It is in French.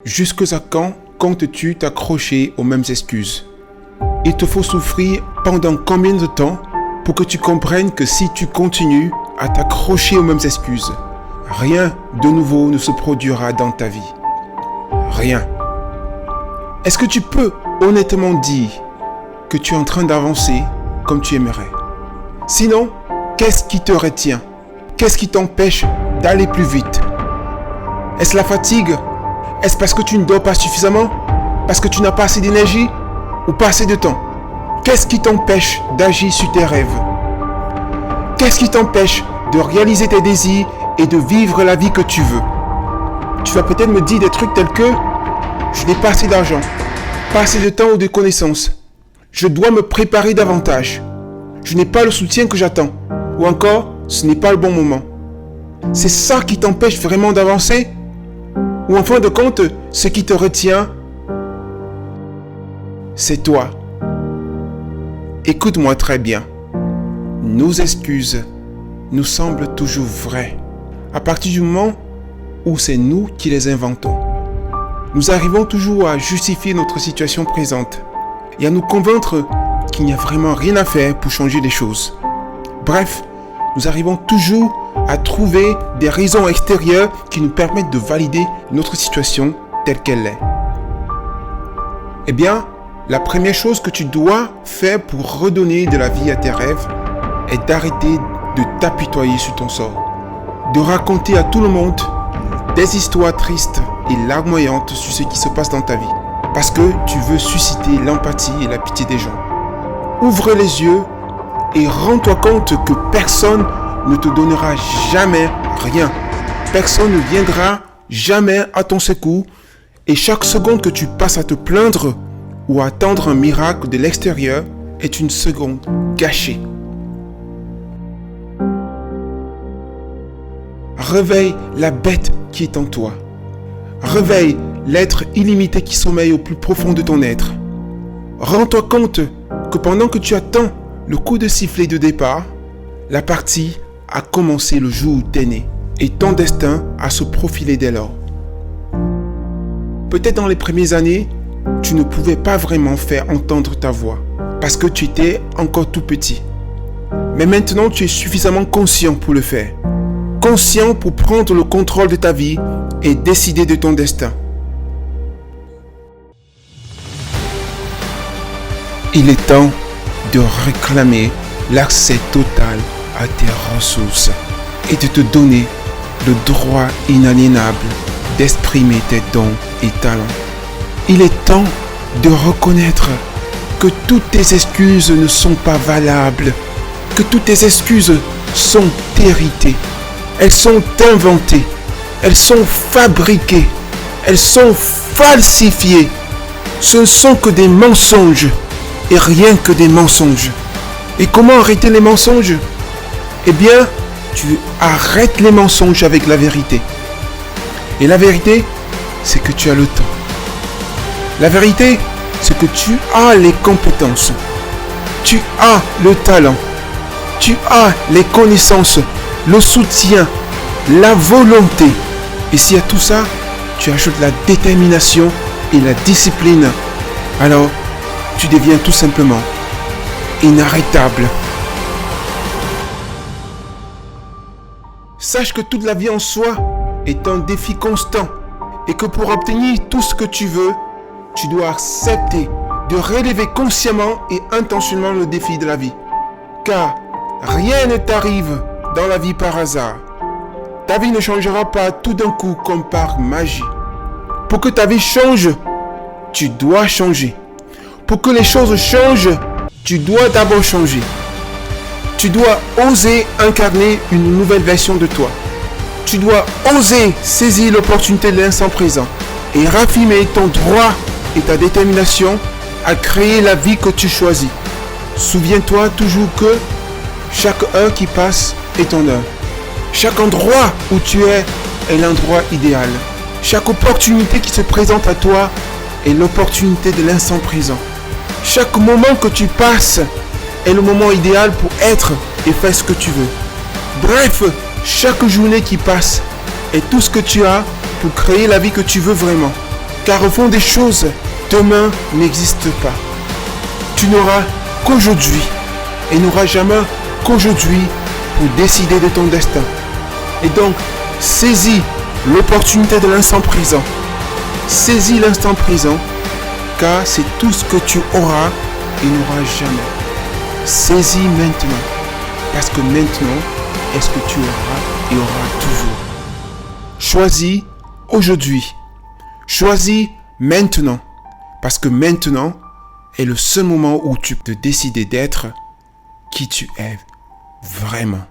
Jusqu'à quand comptes-tu t'accrocher aux mêmes excuses? Il te faut souffrir pendant combien de temps pour que tu comprennes que si tu continues à t'accrocher aux mêmes excuses, rien de nouveau ne se produira dans ta vie. Rien. Est-ce que tu peux honnêtement dire que tu es en train d'avancer comme tu aimerais? Sinon, qu'est-ce qui te retient? Qu'est-ce qui t'empêche d'aller plus vite? Est-ce la fatigue? Est-ce parce que tu ne dors pas suffisamment? Parce que tu n'as pas assez d'énergie? Ou pas assez de temps? Qu'est-ce qui t'empêche d'agir sur tes rêves? Qu'est-ce qui t'empêche de réaliser tes désirs et de vivre la vie que tu veux? Tu vas peut-être me dire des trucs tels que je n'ai pas assez d'argent, pas assez de temps ou de connaissances. Je dois me préparer davantage. Je n'ai pas le soutien que j'attends. Ou encore, ce n'est pas le bon moment. C'est ça qui t'empêche vraiment d'avancer? Ou en fin de compte, ce qui te retient, c'est toi. Écoute-moi très bien. Nos excuses nous semblent toujours vraies. À partir du moment où c'est nous qui les inventons. Nous arrivons toujours à justifier notre situation présente et à nous convaincre qu'il n'y a vraiment rien à faire pour changer les choses. Bref, nous arrivons toujours à trouver des raisons extérieures qui nous permettent de valider notre situation telle qu'elle est. Eh bien, la première chose que tu dois faire pour redonner de la vie à tes rêves est d'arrêter de t'apitoyer sur ton sort, de raconter à tout le monde des histoires tristes et larmoyantes sur ce qui se passe dans ta vie, parce que tu veux susciter l'empathie et la pitié des gens. Ouvre les yeux et rends-toi compte que personne ne te donnera jamais rien. Personne ne viendra jamais à ton secours et chaque seconde que tu passes à te plaindre ou à attendre un miracle de l'extérieur est une seconde gâchée. Réveille la bête qui est en toi. Réveille l'être illimité qui sommeille au plus profond de ton être. Rends-toi compte que pendant que tu attends le coup de sifflet de départ, la partie a commencé le jour où t'es né et ton destin a se profilé dès lors. Peut-être dans les premières années, tu ne pouvais pas vraiment faire entendre ta voix parce que tu étais encore tout petit. Mais maintenant, tu es suffisamment conscient pour le faire. Conscient pour prendre le contrôle de ta vie et décider de ton destin. Il est temps de réclamer l'accès total à tes ressources et de te donner le droit inaliénable d'exprimer tes dons et talents. Il est temps de reconnaître que toutes tes excuses ne sont pas valables, que toutes tes excuses sont héritées, elles sont inventées, elles sont fabriquées, elles sont falsifiées. Ce ne sont que des mensonges et rien que des mensonges. Et comment arrêter les mensonges? Eh bien, tu arrêtes les mensonges avec la vérité. Et la vérité, c'est que tu as le temps. La vérité, c'est que tu as les compétences. Tu as le talent. Tu as les connaissances, le soutien, la volonté. Et si à tout ça, tu ajoutes la détermination et la discipline, alors tu deviens tout simplement inarrêtable. Sache que toute la vie en soi est un défi constant et que pour obtenir tout ce que tu veux, tu dois accepter de relever consciemment et intentionnellement le défi de la vie. Car rien ne t'arrive dans la vie par hasard. Ta vie ne changera pas tout d'un coup comme par magie. Pour que ta vie change, tu dois changer. Pour que les choses changent, tu dois d'abord changer. Tu dois oser incarner une nouvelle version de toi. Tu dois oser saisir l'opportunité de l'instant présent et raffiner ton droit et ta détermination à créer la vie que tu choisis. Souviens-toi toujours que chaque heure qui passe est ton heure. Chaque endroit où tu es est l'endroit idéal. Chaque opportunité qui se présente à toi est l'opportunité de l'instant présent. Chaque moment que tu passes est le moment idéal pour être et faire ce que tu veux. Bref, chaque journée qui passe est tout ce que tu as pour créer la vie que tu veux vraiment. Car au fond des choses, demain n'existe pas. Tu n'auras qu'aujourd'hui et n'auras jamais qu'aujourd'hui pour décider de ton destin. Et donc, saisis l'opportunité de l'instant présent. Saisis l'instant présent, car c'est tout ce que tu auras et n'auras jamais. Saisis maintenant, parce que maintenant est ce que tu auras et auras toujours. Choisis aujourd'hui. Choisis maintenant, parce que maintenant est le seul moment où tu peux décider d'être qui tu es vraiment.